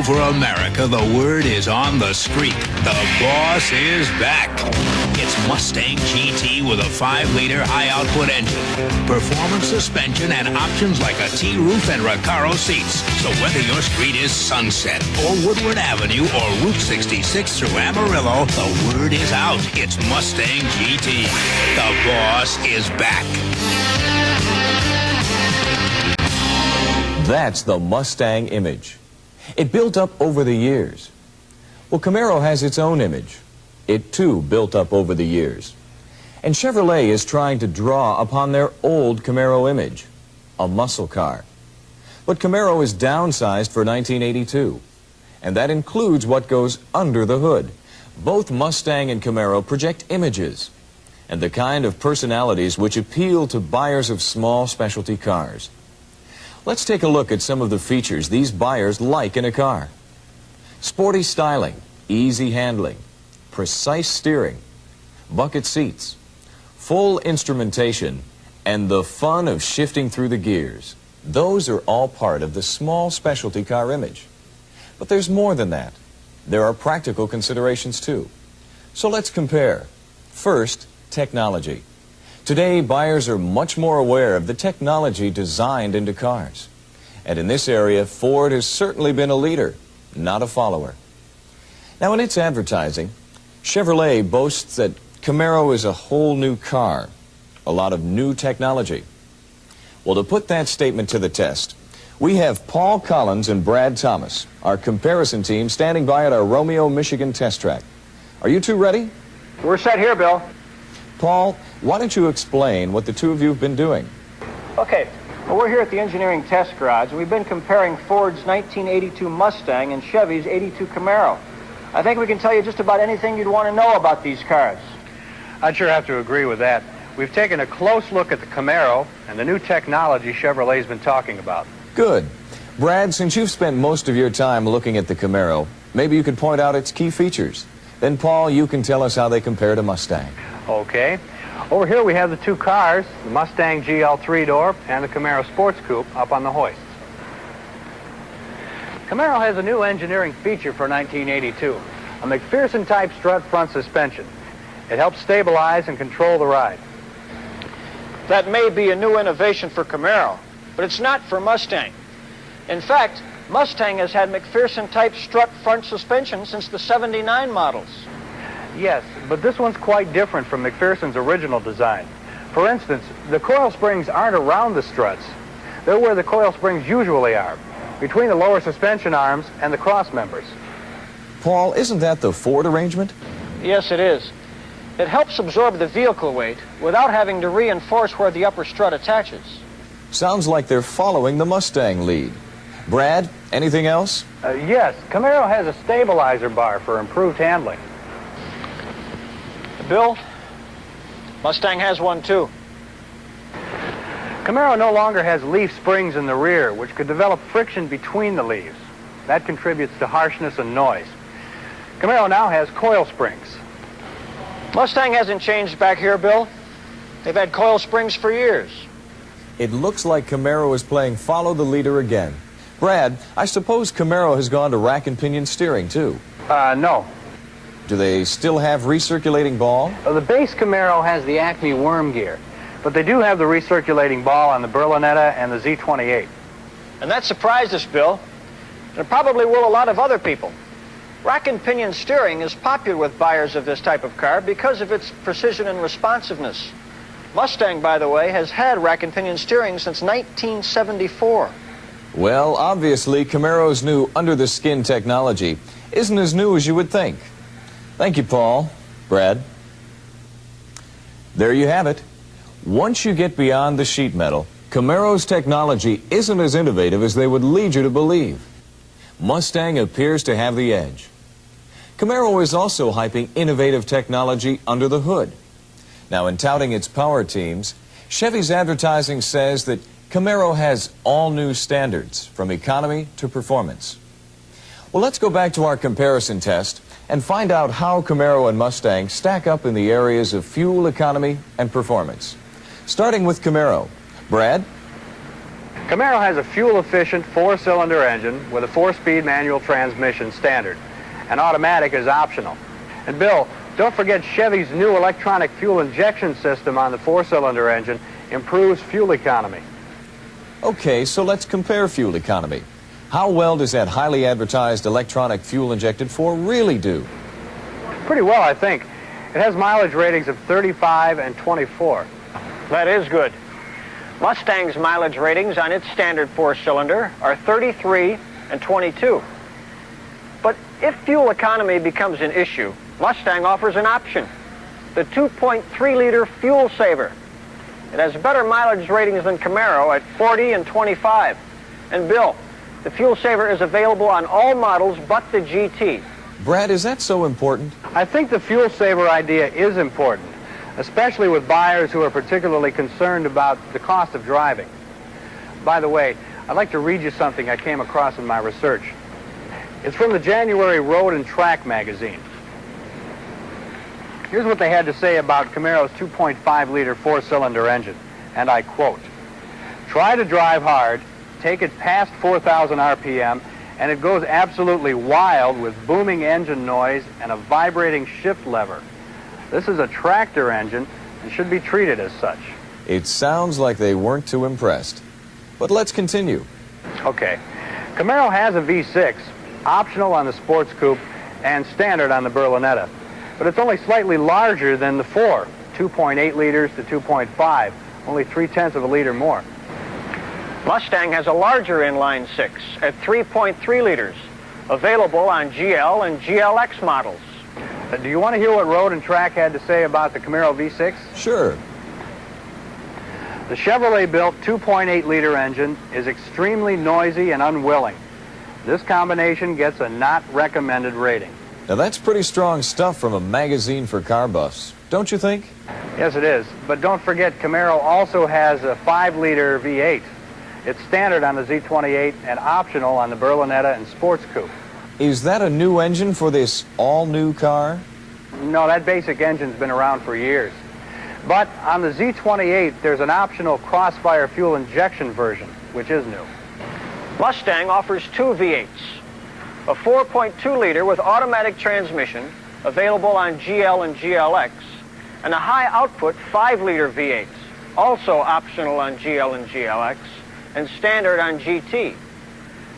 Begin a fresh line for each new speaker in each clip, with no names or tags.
over America, the word is on the street. The boss is back. It's Mustang GT with a 5-liter high-output engine, performance suspension, and options like a T-roof and Recaro seats. So whether your street is Sunset or Woodward Avenue or Route 66 through Amarillo, the word is out. It's Mustang GT. The boss is back.
That's the Mustang image. It built up over the years. Well, Camaro has its own image. It too built up over the years. And Chevrolet is trying to draw upon their old Camaro image, a muscle car. But Camaro is downsized for 1982, and that includes what goes under the hood. Both Mustang and Camaro project images and the kind of personalities which appeal to buyers of small specialty cars. Let's take a look at some of the features these buyers like in a car. Sporty styling, easy handling, precise steering, bucket seats, full instrumentation, and the fun of shifting through the gears. Those are all part of the small specialty car image. But there's more than that. There are practical considerations too. So let's compare. First, technology. Today, buyers are much more aware of the technology designed into cars. And in this area, Ford has certainly been a leader, not a follower. Now, in its advertising, Chevrolet boasts that Camaro is a whole new car, a lot of new technology. Well, to put that statement to the test, we have Paul Collins and Brad Thomas, our comparison team, standing by at our Romeo, Michigan test track. Are you two ready?
We're set here, Bill.
Paul, why don't you explain what the two of you have been doing?
Okay, well, we're here at the engineering test garage, and we've been comparing Ford's 1982 Mustang and Chevy's 82 Camaro. I think we can tell you just about anything you'd want to know about these cars.
I'd sure have to agree with that. We've taken a close look at the Camaro and the new technology Chevrolet's been talking about.
Good. Brad, since you've spent most of your time looking at the Camaro, maybe you could point out its key features. Then, Paul, you can tell us how they compare to Mustang.
Okay. Over here we have the two cars, the Mustang GL 3-door and the Camaro Sports Coupe up on the hoists. Camaro has a new engineering feature for 1982, a McPherson-type strut front suspension. It helps stabilize and control the ride.
That may be a new innovation for Camaro, but it's not for Mustang. In fact, Mustang has had McPherson-type strut front suspension since the '79 models.
Yes, but this one's quite different from McPherson's original design. For instance, the coil springs aren't around the struts. They're where the coil springs usually are, between the lower suspension arms and the cross members.
Paul, isn't that the Ford arrangement?
Yes, it is. It helps absorb the vehicle weight without having to reinforce where the upper strut attaches.
Sounds like they're following the Mustang lead. Brad, anything else?
Yes, Camaro has a stabilizer bar for improved handling.
Bill, Mustang has one too.
Camaro no longer has leaf springs in the rear, which could develop friction between the leaves. That contributes to harshness and noise. Camaro now has coil springs.
Mustang hasn't changed back here, Bill. They've had coil springs for years.
It looks like Camaro is playing follow the leader again. Brad, I suppose Camaro has gone to rack and pinion steering too.
No.
Do they still have recirculating ball?
The base Camaro has the Acme worm gear, but they do have the recirculating ball on the Berlinetta and the Z28.
And that surprised us, Bill. And it probably will a lot of other people. Rack and pinion steering is popular with buyers of this type of car because of its precision and responsiveness. Mustang, by the way, has had rack and pinion steering since 1974.
Well, obviously, Camaro's new under-the-skin technology isn't as new as you would think. Thank you, Paul. Brad. There you have it. Once you get beyond the sheet metal, Camaro's technology isn't as innovative as they would lead you to believe. Mustang appears to have the edge. Camaro is also hyping innovative technology under the hood. Now, in touting its power teams, Chevy's advertising says that Camaro has all new standards, from economy to performance. Well, let's go back to our comparison test and find out how Camaro and Mustang stack up in the areas of fuel economy and performance. Starting with Camaro. Brad?
Camaro has a fuel-efficient four-cylinder engine with a four-speed manual transmission standard, and automatic is optional. And Bill, don't forget Chevy's new electronic fuel injection system on the four-cylinder engine improves fuel economy.
Okay, so let's compare fuel economy. How well does that highly advertised electronic fuel injected four really do?
Pretty well, I think. It has mileage ratings of 35 and 24.
That is good. Mustang's mileage ratings on its standard four-cylinder are 33 and 22. But if fuel economy becomes an issue, Mustang offers an option, the 2.3-liter fuel saver. It has better mileage ratings than Camaro at 40 and 25. And Bill, the fuel saver is available on all models but the GT.
Brad, is that so important?
I think the fuel saver idea is important, especially with buyers who are particularly concerned about the cost of driving. By the way, I'd like to read you something I came across in my research. It's from the January Road and Track magazine. Here's what they had to say about Camaro's 2.5-liter four-cylinder engine, and I quote, "Try to drive hard, take it past 4,000 RPM, and it goes absolutely wild with booming engine noise and a vibrating shift lever. This is a tractor engine and should be treated as such."
It sounds like they weren't too impressed. But let's continue.
Okay, Camaro has a V6, optional on the Sports Coupe and standard on the Berlinetta. But it's only slightly larger than the 4, 2.8 liters to 2.5, only 0.3 of a liter more.
Mustang has a larger inline six at 3.3 liters, available on GL and GLX models.
Do you want to hear what Road and Track had to say about the Camaro V6?
Sure.
The Chevrolet-built 2.8-liter engine is extremely noisy and unwilling. This combination gets a not recommended rating.
Now that's pretty strong stuff from a magazine for car buffs, don't you think?
Yes, it is. But don't forget, Camaro also has a 5-liter V8. It's standard on the Z28 and optional on the Berlinetta and Sports Coupe.
Is that a new engine for this all-new car?
No, that basic engine's been around for years. But on the Z28, there's an optional Crossfire fuel injection version, which is new.
Mustang offers two V8s, a 4.2-liter with automatic transmission, available on GL and GLX, and a high-output 5-liter V8, also optional on GL and GLX, and standard on GT.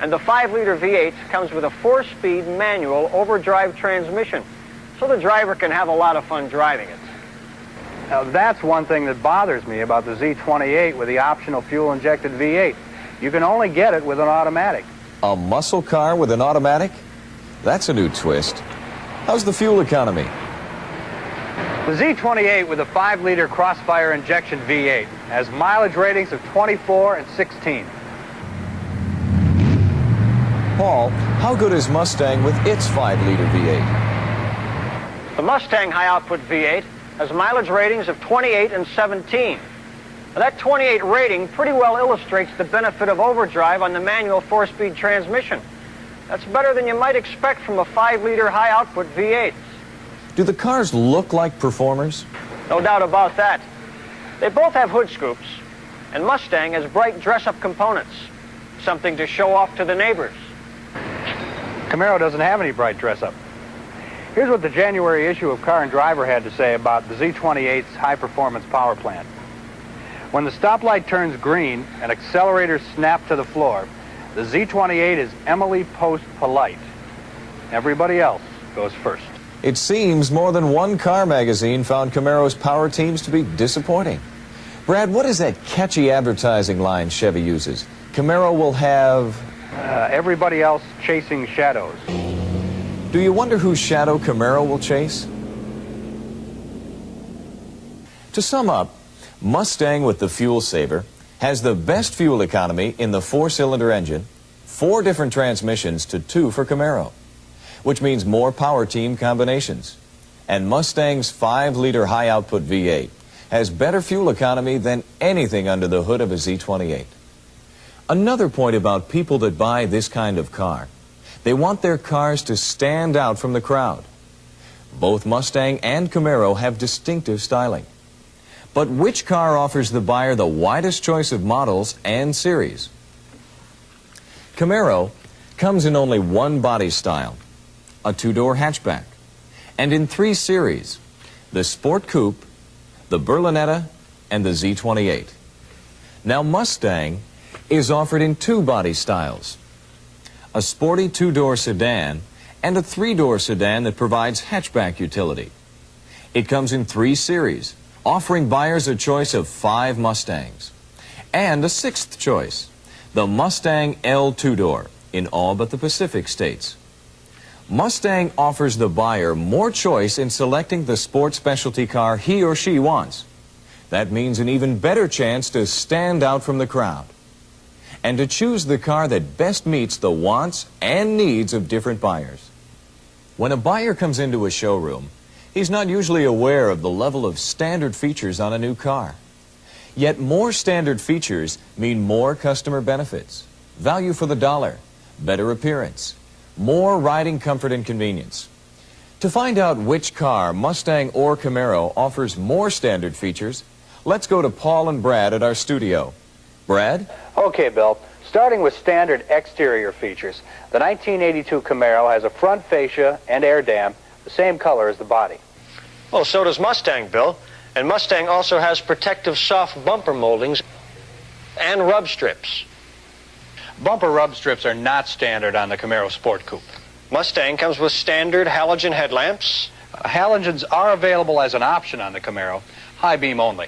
And the 5-liter V8 comes with a 4-speed manual overdrive transmission, so the driver can have a lot of fun driving it.
Now, that's one thing that bothers me about the Z28 with the optional fuel-injected V8. You can only get it with an automatic.
A muscle car with an automatic? That's a new twist. How's the fuel economy?
The Z28 with a 5-liter Crossfire injection V8 has mileage ratings of 24 and 16.
Paul, how good is Mustang with its 5-liter V8?
The Mustang high-output V8 has mileage ratings of 28 and 17. Now, that 28 rating pretty well illustrates the benefit of overdrive on the manual 4-speed transmission. That's better than you might expect from a 5-liter high-output V8.
Do the cars look like performers?
No doubt about that. They both have hood scoops, and Mustang has bright dress-up components, something to show off to the neighbors.
Camaro doesn't have any bright dress-up. Here's what the January issue of Car and Driver had to say about the Z28's high-performance power plant. When the stoplight turns green and accelerators snap to the floor, the Z28 is Emily Post polite. Everybody else goes first.
It seems more than one car magazine found Camaro's power teams to be disappointing. Brad, what is that catchy advertising line Chevy uses? Camaro will have...
everybody else chasing shadows.
Do you wonder whose shadow Camaro will chase? To sum up, Mustang with the fuel saver has the best fuel economy in the 4-cylinder engine, 4 different transmissions to 2 for Camaro, which means more power team combinations. And Mustang's 5-liter high-output V8 has better fuel economy than anything under the hood of a Z28. Another point about people that buy this kind of car, they want their cars to stand out from the crowd. Both Mustang and Camaro have distinctive styling. But which car offers the buyer the widest choice of models and series? Camaro comes in only one body style, a two-door hatchback, and in three series, the Sport Coupe, the Berlinetta, and the Z28. Now Mustang is offered in two body styles, a sporty two-door sedan and a three-door sedan that provides hatchback utility. It comes in three series, offering buyers a choice of 5 Mustangs, and a sixth choice, the Mustang L two-door in all but the Pacific states. Mustang offers the buyer more choice in selecting the sport specialty car he or she wants. That means an even better chance to stand out from the crowd and to choose the car that best meets the wants and needs of different buyers. When a buyer comes into a showroom, he's not usually aware of the level of standard features on a new car. Yet more standard features mean more customer benefits, value for the dollar, better appearance, more riding comfort and convenience. To find out which car, Mustang or Camaro, offers more standard features, let's go to Paul and Brad at our studio. Brad?
Okay, Bill. Starting with standard exterior features, the 1982 Camaro has a front fascia and air dam, the same color as the body.
Well, so does Mustang, Bill. And Mustang also has protective soft bumper moldings and rub strips.
Bumper rub strips are not standard on the Camaro Sport Coupe.
Mustang comes with standard halogen headlamps.
Halogens are available as an option on the Camaro, high beam only.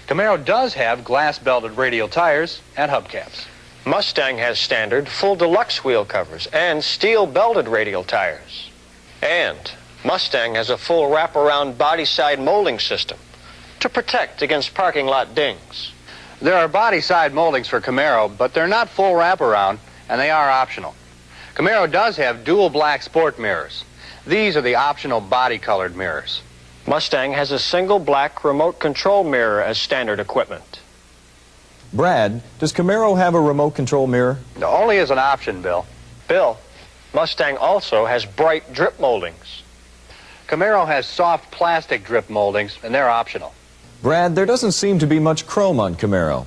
Camaro does have glass belted radial tires and hubcaps.
Mustang has standard full deluxe wheel covers and steel belted radial tires. And Mustang has a full wraparound body side molding system to protect against parking lot dings.
There are body side moldings for Camaro, but they're not full wraparound, and they are optional. Camaro does have dual black sport mirrors. These are the optional body colored mirrors.
Mustang has a single black remote control mirror as standard equipment.
Brad, does Camaro have a remote control mirror?
Only as an option, Bill.
Bill, Mustang also has bright drip moldings.
Camaro has soft plastic drip moldings, and they're optional.
Brad, there doesn't seem to be much chrome on Camaro.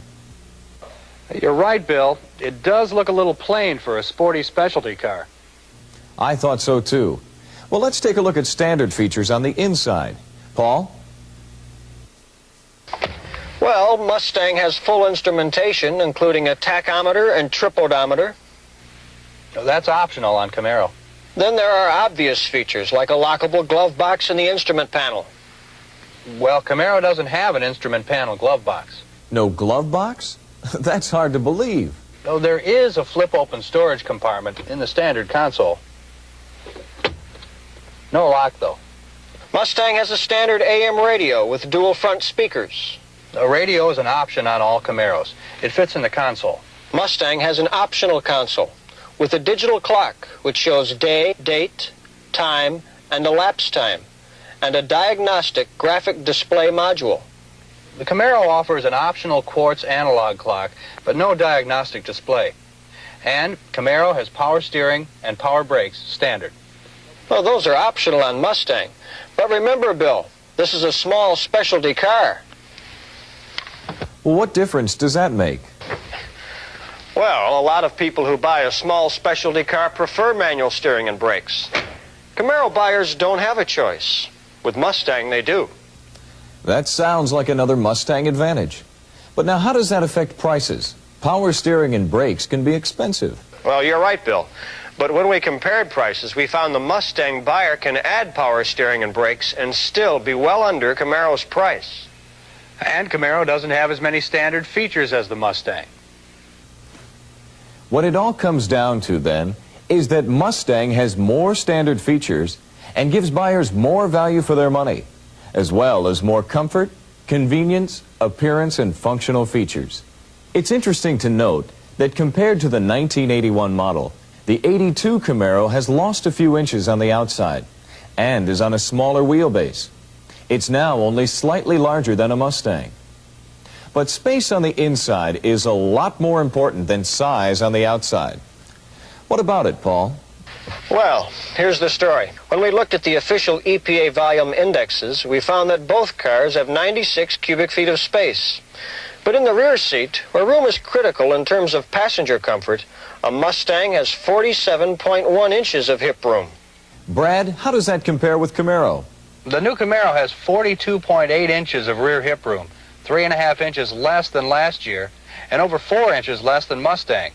You're right, Bill. It does look a little plain for a sporty specialty car.
I thought so too. Well, let's take a look at standard features on the inside. Paul?
Well, Mustang has full instrumentation, including a tachometer and trip odometer.
That's optional on Camaro.
Then there are obvious features, like a lockable glove box in the instrument panel.
Well, Camaro doesn't have an instrument panel glove box.
No glove box? That's hard to believe.
Though there is a flip-open storage compartment in the standard console. No lock, though.
Mustang has a standard AM radio with dual front speakers.
A radio is an option on all Camaros. It fits in the console.
Mustang has an optional console with a digital clock which shows day, date, time, and elapsed time, and a diagnostic graphic display module.
The Camaro offers an optional quartz analog clock, but no diagnostic display. And Camaro has power steering and power brakes standard.
Well, those are optional on Mustang. But remember, Bill, this is a small specialty car.
Well, what difference does that make?
Well, a lot of people who buy a small specialty car prefer manual steering and brakes. Camaro buyers don't have a choice. With Mustang, they do.
That sounds like another Mustang advantage. But now, how does that affect prices? Power steering and brakes can be expensive.
Well, you're right, Bill. But when we compared prices, we found the Mustang buyer can add power steering and brakes and still be well under Camaro's price.
And Camaro doesn't have as many standard features as the Mustang.
What it all comes down to, then, is that Mustang has more standard features and gives buyers more value for their money, as well as more comfort, convenience, appearance, and functional features. It's interesting to note that compared to the 1981 model, the 82 Camaro has lost a few inches on the outside and is on a smaller wheelbase. It's now only slightly larger than a Mustang. But space on the inside is a lot more important than size on the outside. What about it, Paul?
Well, here's the story. When we looked at the official EPA volume indexes, we found that both cars have 96 cubic feet of space. But in the rear seat, where room is critical in terms of passenger comfort, a Mustang has 47.1 inches of hip room.
Brad, how does that compare with Camaro?
The new Camaro has 42.8 inches of rear hip room, 3.5 inches less than last year, and over 4 inches less than Mustang.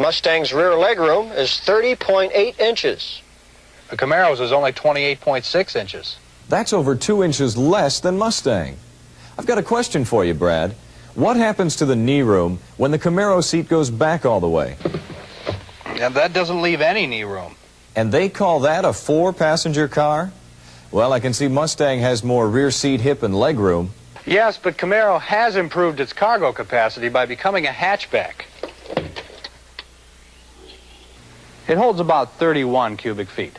Mustang's rear legroom is 30.8 inches.
The Camaro's is only 28.6 inches.
That's over 2 inches less than Mustang. I've got a question for you, Brad. What happens to the knee room when the Camaro seat goes back all the way?
And that doesn't leave any knee room.
And they call that a 4-passenger car? Well, I can see Mustang has more rear seat, hip, and leg room.
Yes, but Camaro has improved its cargo capacity by becoming a hatchback. It holds about 31 cubic feet.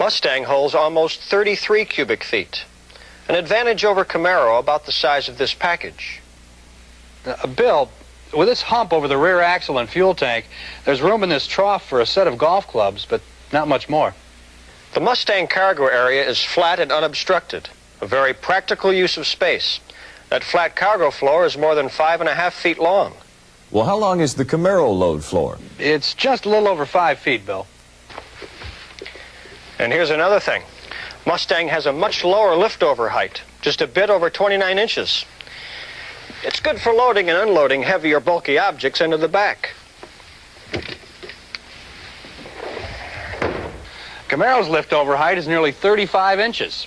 Mustang holds almost 33 cubic feet. An advantage over Camaro about the size of this package.
Bill, with this hump over the rear axle and fuel tank, there's room in this trough for a set of golf clubs, but not much more.
The Mustang cargo area is flat and unobstructed, a very practical use of space. That flat cargo floor is more than 5.5 feet long.
Well, how long is the Camaro load floor?
It's just a little over 5 feet, Bill.
And here's another thing. Mustang has a much lower liftover height, just a bit over 29 inches. It's good for loading and unloading heavy or bulky objects into the back.
Camaro's liftover height is nearly 35 inches.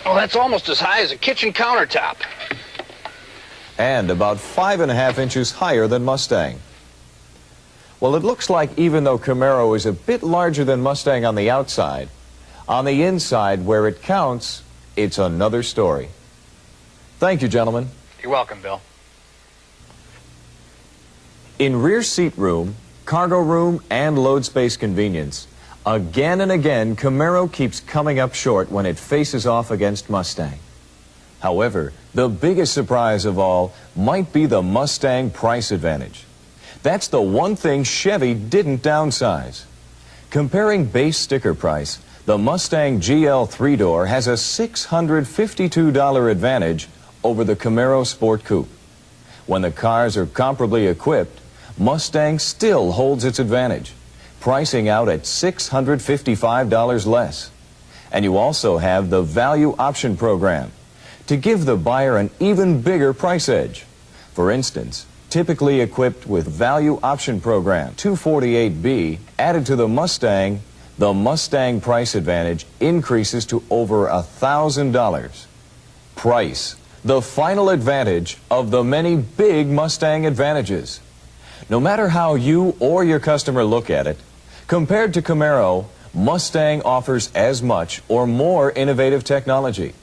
Oh, that's almost as high as a kitchen countertop.
And about 5.5 inches higher than Mustang. Well, it looks like even though Camaro is a bit larger than Mustang on the outside, on the inside, where it counts, it's another story. Thank you, gentlemen.
You're welcome, Bill.
In rear seat room, cargo room, and load space convenience, again and again, Camaro keeps coming up short when it faces off against Mustang. However, the biggest surprise of all might be the Mustang price advantage. That's the one thing Chevy didn't downsize. Comparing base sticker price, the Mustang GL 3-door has a $652 advantage over the Camaro Sport Coupe. When the cars are comparably equipped, Mustang still holds its advantage, pricing out at $655 less. And you also have the value option program to give the buyer an even bigger price edge. For instance, typically equipped with value option program 248B added to the Mustang price advantage increases to over $1,000. Price, the final advantage of the many big Mustang advantages. No matter how you or your customer look at it, compared to Camaro, Mustang offers as much or more innovative technology.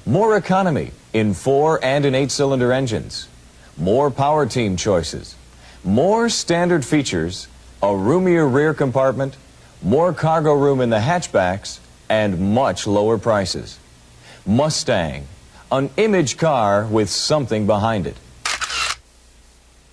More economy in 4 and 8-cylinder engines, more power team choices, more standard features, a roomier rear compartment, more cargo room in the hatchbacks, and much lower prices. Mustang, an image car with something behind it.